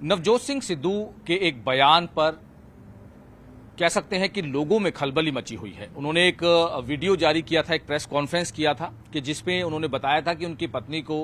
नवजोत सिंह सिद्धू के एक बयान पर कह सकते हैं कि लोगों में खलबली मची हुई है। उन्होंने एक वीडियो जारी किया था, एक प्रेस कॉन्फ्रेंस किया था कि जिसमें उन्होंने बताया था कि उनकी पत्नी को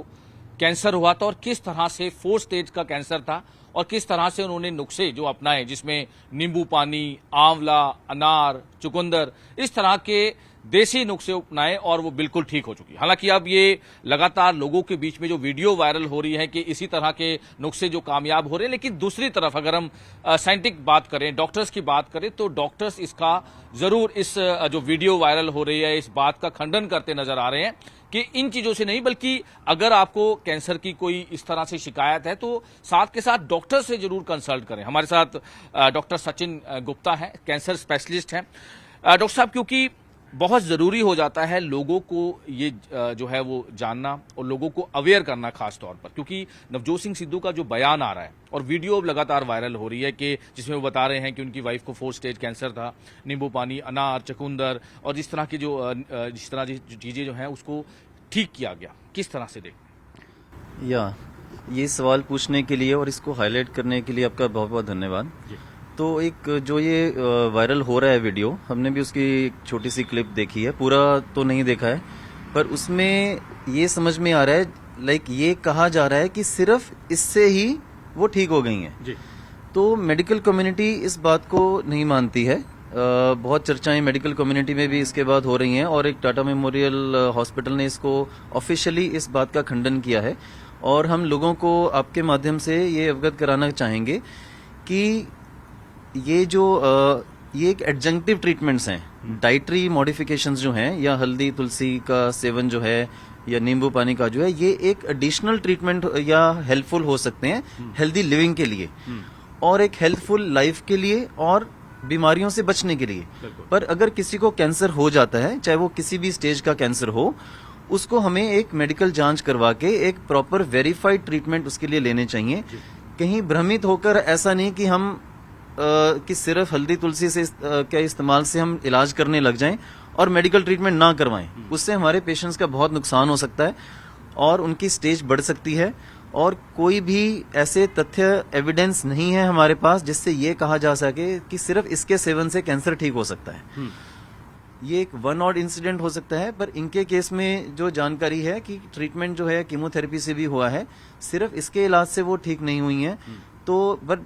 कैंसर हुआ था और किस तरह से 4 स्टेज का कैंसर था और किस तरह से उन्होंने नुस्खे जो अपनाए, जिसमें नींबू पानी, आंवला, अनार, चुकंदर, इस तरह के देसी नुस्खे अपनाए और वो बिल्कुल ठीक हो चुकी है। हालांकि अब ये लगातार लोगों के बीच में जो वीडियो वायरल हो रही है कि इसी तरह के नुस्खे जो कामयाब हो रहे हैं, लेकिन दूसरी तरफ अगर हम साइंटिफिक बात करें, डॉक्टर्स की बात करें, तो डॉक्टर्स इसका जरूर इस जो वीडियो वायरल हो रही है इस बात का खंडन करते नजर आ रहे हैं कि इन चीजों से नहीं, बल्कि अगर आपको कैंसर की कोई इस तरह से शिकायत है तो साथ के साथ डॉक्टर से जरूर कंसल्ट करें। हमारे साथ डॉक्टर सचिन गुप्ता हैं, कैंसर स्पेशलिस्ट हैं। डॉक्टर साहब, क्योंकि बहुत जरूरी हो जाता है लोगों को ये जो है वो जानना और लोगों को अवेयर करना, खास तौर पर क्योंकि नवजोत सिंह सिद्धू का जो बयान आ रहा है और वीडियो लगातार वायरल हो रही है कि जिसमें वो बता रहे हैं कि उनकी वाइफ को 4 स्टेज कैंसर था, नींबू पानी, अनार, चुकंदर और जिस तरह की जिस तरह की चीजें जो हैं उसको ठीक किया गया, किस तरह से देख। ये सवाल पूछने के लिए और इसको हाईलाइट करने के लिए आपका बहुत बहुत धन्यवाद। तो एक जो ये वायरल हो रहा है वीडियो, हमने भी उसकी एक छोटी सी क्लिप देखी है, पूरा तो नहीं देखा है, पर उसमें ये समझ में आ रहा है ये कहा जा रहा है कि सिर्फ इससे ही वो ठीक हो गई हैं जी। तो मेडिकल कम्युनिटी इस बात को नहीं मानती है। बहुत चर्चाएं मेडिकल कम्युनिटी में भी इसके बाद हो रही हैं और एक टाटा मेमोरियल हॉस्पिटल ने इसको ऑफिशियली इस बात का खंडन किया है। और हम लोगों को आपके माध्यम से ये अवगत कराना चाहेंगे कि ये एक एडजंक्टिव ट्रीटमेंट्स हैं, डाइटरी मॉडिफिकेशंस जो हैं, या हल्दी तुलसी का सेवन जो है या नींबू पानी का जो है, ये एक एडिशनल ट्रीटमेंट या हेल्पफुल हो सकते हैं हेल्दी लिविंग के लिए और एक हेल्पफुल लाइफ के लिए और बीमारियों से बचने के लिए। पर अगर किसी को कैंसर हो जाता है, चाहे वो किसी भी स्टेज का कैंसर हो, उसको हमें एक मेडिकल जांच करवा के एक प्रॉपर वेरीफाइड ट्रीटमेंट उसके लिए लेने चाहिए। कहीं भ्रमित होकर ऐसा नहीं कि हम कि सिर्फ हल्दी तुलसी से के इस्तेमाल से हम इलाज करने लग जाएं और मेडिकल ट्रीटमेंट ना करवाएं। उससे हमारे पेशेंट्स का बहुत नुकसान हो सकता है और उनकी स्टेज बढ़ सकती है। और कोई भी ऐसे तथ्य एविडेंस नहीं है हमारे पास जिससे ये कहा जा सके कि सिर्फ इसके सेवन से कैंसर ठीक हो सकता है। ये एक वन ऑड इंसिडेंट हो सकता है, पर इनके केस में जो जानकारी है कि ट्रीटमेंट जो है कीमोथेरेपी से भी हुआ है, सिर्फ इसके इलाज से वो ठीक नहीं हुई है। तो बट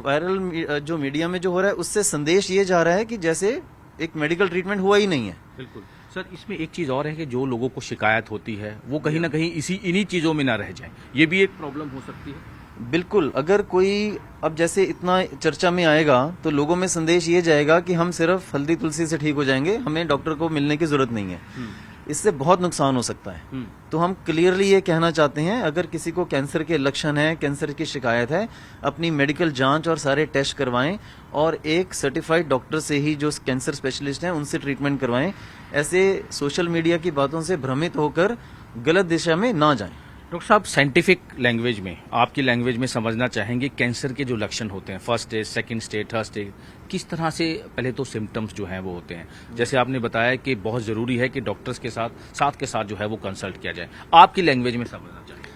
वायरल जो मीडिया में जो हो रहा है उससे संदेश ये जा रहा है कि जैसे एक मेडिकल ट्रीटमेंट हुआ ही नहीं है। बिल्कुल सर, इसमें एक चीज और है कि जो लोगों को शिकायत होती है वो कहीं ना कहीं इन्हीं चीजों में ना रह जाए, ये भी एक प्रॉब्लम हो सकती है। बिल्कुल, अगर कोई अब जैसे इतना चर्चा में आएगा तो लोगों में संदेश ये जाएगा कि हम सिर्फ हल्दी तुलसी से ठीक हो जाएंगे, हमें डॉक्टर को मिलने की जरूरत नहीं है। इससे बहुत नुकसान हो सकता है। तो हम क्लियरली ये कहना चाहते हैं, अगर किसी को कैंसर के लक्षण है, कैंसर की शिकायत है, अपनी मेडिकल जांच और सारे टेस्ट करवाएं और एक सर्टिफाइड डॉक्टर से ही जो कैंसर स्पेशलिस्ट हैं उनसे ट्रीटमेंट करवाएं। ऐसे सोशल मीडिया की बातों से भ्रमित होकर गलत दिशा में ना जाएं। डॉक्टर साहब, साइंटिफिक लैंग्वेज में, आपकी लैंग्वेज में समझना चाहेंगे कैंसर के जो लक्षण होते हैं, 1st stage, 2nd stage, 3rd stage, किस तरह से पहले तो सिम्टम्स जो हैं वो होते हैं। जैसे आपने बताया कि बहुत जरूरी है कि डॉक्टर्स के साथ जो है वो कंसल्ट किया जाए, आपकी लैंग्वेज में समझना चाहेंगे।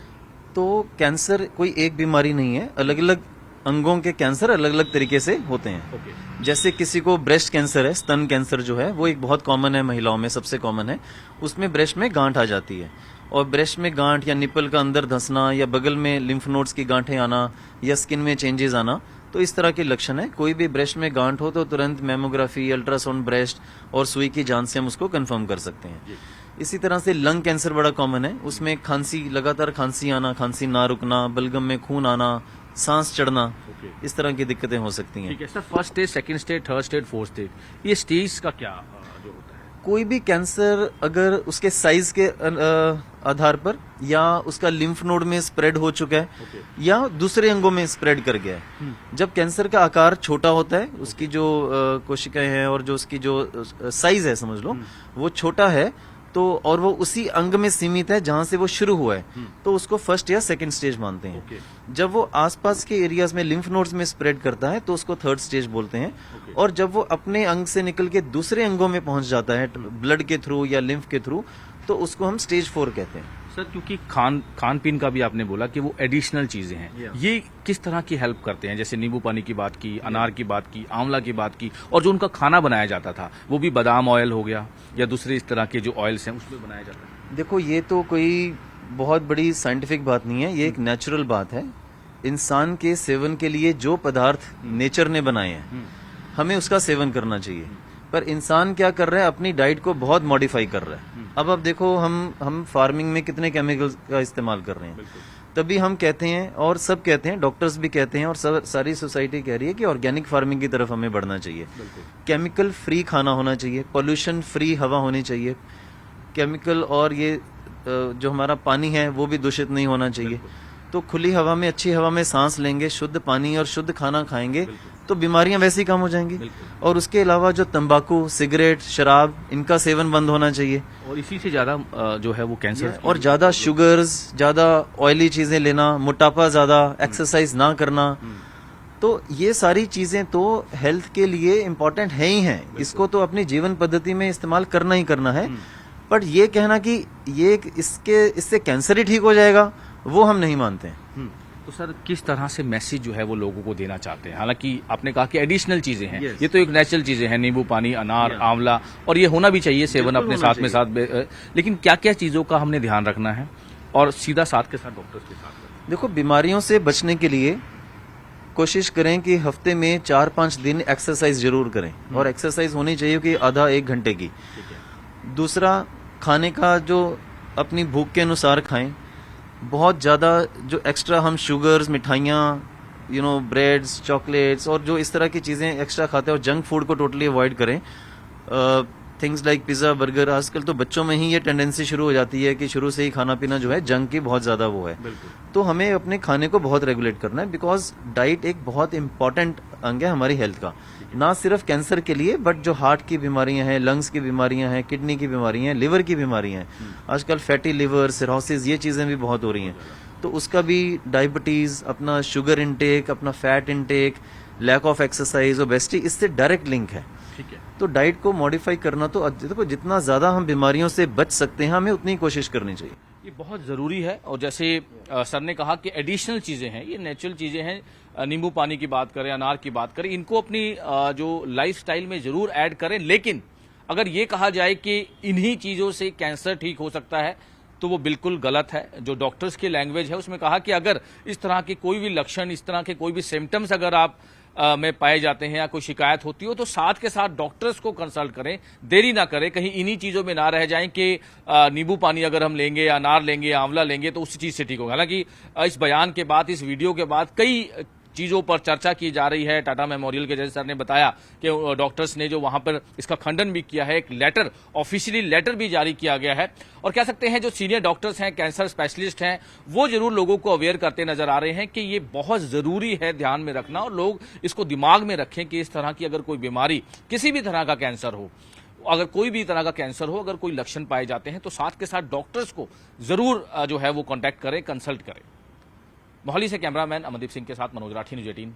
तो कैंसर कोई एक बीमारी नहीं है, अलग अलग अंगों के कैंसर अलग अलग तरीके से होते हैं। जैसे किसी को ब्रेस्ट कैंसर है, स्तन कैंसर जो है वो एक बहुत कॉमन है, महिलाओं में सबसे कॉमन है। उसमें ब्रेस्ट में गांठ आ जाती है और ब्रेस्ट में गांठ या निपल का अंदर धंसना या बगल में लिम्फ नोड्स की गांठें आना या स्किन में चेंजेस आना, तो इस तरह के लक्षण है। कोई भी ब्रेस्ट में गांठ हो तो तुरंत मेमोग्राफी, अल्ट्रासाउंड ब्रेस्ट और सुई की जांच से हम उसको कंफर्म कर सकते हैं। इसी तरह से लंग कैंसर बड़ा कॉमन है, उसमें खांसी, लगातार खांसी आना, खांसी ना रुकना, बलगम में खून आना, सांस चढ़ना, इस तरह की दिक्कतें हो सकती हैं। ठीक है sir, 1st stage, 2nd stage, 3rd stage, 4th stage, ये स्टेज का क्या जो होता है? कोई भी कैंसर अगर उसके साइज के आधार पर या उसका लिम्फ नोड में स्प्रेड हो चुका है या दूसरे अंगों में स्प्रेड कर गया है, जब कैंसर का आकार छोटा होता है, उसकी जो कोशिकाएं हैं और जो उसकी जो साइज है समझ लो वो छोटा है, तो और वो उसी अंग में सीमित है जहां से वो शुरू हुआ है, तो उसको 1st या 2nd स्टेज मानते हैं। जब वो आसपास के एरियाज में लिम्फ नोड्स में स्प्रेड करता है तो उसको 3rd स्टेज बोलते हैं। और जब वो अपने अंग से निकल के दूसरे अंगों में पहुंच जाता है ब्लड के थ्रू या लिम्फ के थ्रू, तो उसको हम स्टेज 4 कहते हैं। सर क्योंकि खान पीन का भी आपने बोला कि वो एडिशनल चीजें हैं, ये किस तरह की हेल्प करते हैं? जैसे नींबू पानी की बात की, अनार की बात की, आंवला की बात की, और जो उनका खाना बनाया जाता था वो भी बादाम ऑयल हो गया या दूसरे इस तरह के जो ऑयल्स हैं उसमें बनाया जाता है। देखो, ये तो कोई बहुत बड़ी साइंटिफिक बात नहीं है, ये एक नेचुरल बात है। इंसान के सेवन के लिए जो पदार्थ नेचर ने बनाए हैं हमें उसका सेवन करना चाहिए। पर इंसान क्या कर रहा है, अपनी डाइट को बहुत मॉडिफाई कर रहा है। अब देखो, हम फार्मिंग में कितने केमिकल्स का इस्तेमाल कर रहे हैं। तभी हम कहते हैं, और सब कहते हैं, डॉक्टर्स भी कहते हैं, और सारी सोसाइटी कह रही है कि ऑर्गेनिक फार्मिंग की तरफ हमें बढ़ना चाहिए। केमिकल फ्री खाना होना चाहिए, पोल्यूशन फ्री हवा होनी चाहिए, केमिकल और ये जो हमारा पानी है वो भी दूषित नहीं होना चाहिए। तो खुली हवा में, अच्छी हवा में सांस लेंगे, शुद्ध पानी और शुद्ध खाना खाएंगे तो बीमारियां वैसे ही कम हो जाएंगी। और उसके अलावा जो तंबाकू, सिगरेट, शराब, इनका सेवन बंद होना चाहिए। और इसी से ज्यादा जो है वो कैंसर, और ज्यादा शुगर्स, ज्यादा ऑयली चीजें लेना, मोटापा ज्यादा, एक्सरसाइज ना करना, तो ये सारी चीजें तो हेल्थ के लिए इम्पोर्टेंट है ही हैं। इसको तो अपनी जीवन पद्धति में इस्तेमाल करना ही करना है। बट ये कहना कि इससे कैंसर ही ठीक हो जाएगा, वो हम नहीं मानते हैं। तो सर किस तरह से मैसेज जो है वो लोगों को देना चाहते हैं? हालांकि आपने कहा कि एडिशनल चीजें हैं, ये तो एक नेचुरल चीजें हैं, नींबू पानी, अनार, आंवला, और ये होना भी चाहिए सेवन अपने साथ में साथ। लेकिन क्या क्या चीजों का हमने ध्यान रखना है, और सीधा साथ के साथ डॉक्टर्स के साथ? देखो, बीमारियों से बचने के लिए कोशिश करें कि हफ्ते में 4-5 दिन एक्सरसाइज जरूर करें, और एक्सरसाइज होनी चाहिए कि आधा 1 घंटे की। दूसरा, खाने का जो अपनी भूख के अनुसार खाएं। बहुत ज़्यादा जो एक्स्ट्रा हम शुगर्स, मिठाइयाँ, ब्रेड्स, चॉकलेट्स और जो इस तरह की चीज़ें एक्स्ट्रा खाते हैं, और जंक फूड को टोटली अवॉइड करें। थिंग्स लाइक पिज़्ज़ा, बर्गर, आजकल तो बच्चों में ही ये टेंडेंसी शुरू हो जाती है कि शुरू से ही खाना पीना जो है जंक की बहुत ज़्यादा वो है। तो हमें अपने खाने को बहुत रेगुलेट करना है, बिकॉज डाइट एक बहुत इंपॉर्टेंट अंग है हमारी हेल्थ का। ना सिर्फ कैंसर के लिए, बट जो हार्ट की बीमारियां हैं, लंग्स की बीमारियां हैं, किडनी की बीमारियां हैं, लिवर की बीमारियां हैं, आजकल फैटी लिवर, सिरोसिस, ये चीज़ें भी बहुत हो रही हैं। तो उसका भी, डायबिटीज़, अपना शुगर इनटेक, अपना fat intake, lack of exercise, obesity, इससे डायरेक्ट लिंक है। ठीक है। तो डाइट को मॉडिफाई करना, तो देखो जितना ज़्यादा हम बीमारियों से बच सकते हैं हमें उतनी कोशिश करनी चाहिए। ये बहुत ज़रूरी है। और जैसे सर ने कहा कि एडिशनल चीज़ें हैं, ये नेचुरल चीज़ें हैं, नींबू पानी की बात करें, अनार की बात करें, इनको अपनी जो लाइफस्टाइल में ज़रूर ऐड करें। लेकिन अगर ये कहा जाए कि इन्हीं चीज़ों से कैंसर ठीक हो सकता है, तो वो बिल्कुल गलत है। जो डॉक्टर्स की लैंग्वेज है उसमें कहा कि अगर इस तरह के कोई भी लक्षण, इस तरह के कोई भी सिम्टम्स अगर आप में पाए जाते हैं या कोई शिकायत होती हो, तो साथ के साथ डॉक्टर्स को कंसल्ट करें, देरी ना करें, कहीं इन्हीं चीज़ों में ना रह जाएं कि नींबू पानी अगर हम लेंगे, अनार लेंगे, आंवला लेंगे तो उसी चीज़ से ठीक होगा। हालांकि इस बयान के बाद, इस वीडियो के बाद कई चीज़ों पर चर्चा की जा रही है। टाटा मेमोरियल के जैसे सर ने बताया कि डॉक्टर्स ने जो वहां पर इसका खंडन भी किया है, एक लेटर, ऑफिशियली लेटर भी जारी किया गया है। और कह सकते हैं जो सीनियर डॉक्टर्स हैं, कैंसर स्पेशलिस्ट हैं, वो जरूर लोगों को अवेयर करते नजर आ रहे हैं कि ये बहुत जरूरी है ध्यान में रखना, और लोग इसको दिमाग में रखें कि इस तरह की अगर कोई बीमारी, किसी भी तरह का कैंसर हो, अगर कोई भी तरह का कैंसर हो, अगर कोई लक्षण पाए जाते हैं तो साथ के साथ डॉक्टर्स को जरूर जो है वो कॉन्टैक्ट करें, कंसल्ट करें। मोहाली से कैमरामैन अमनदीप सिंह के साथ मनोज राठी, न्यूज़ 18।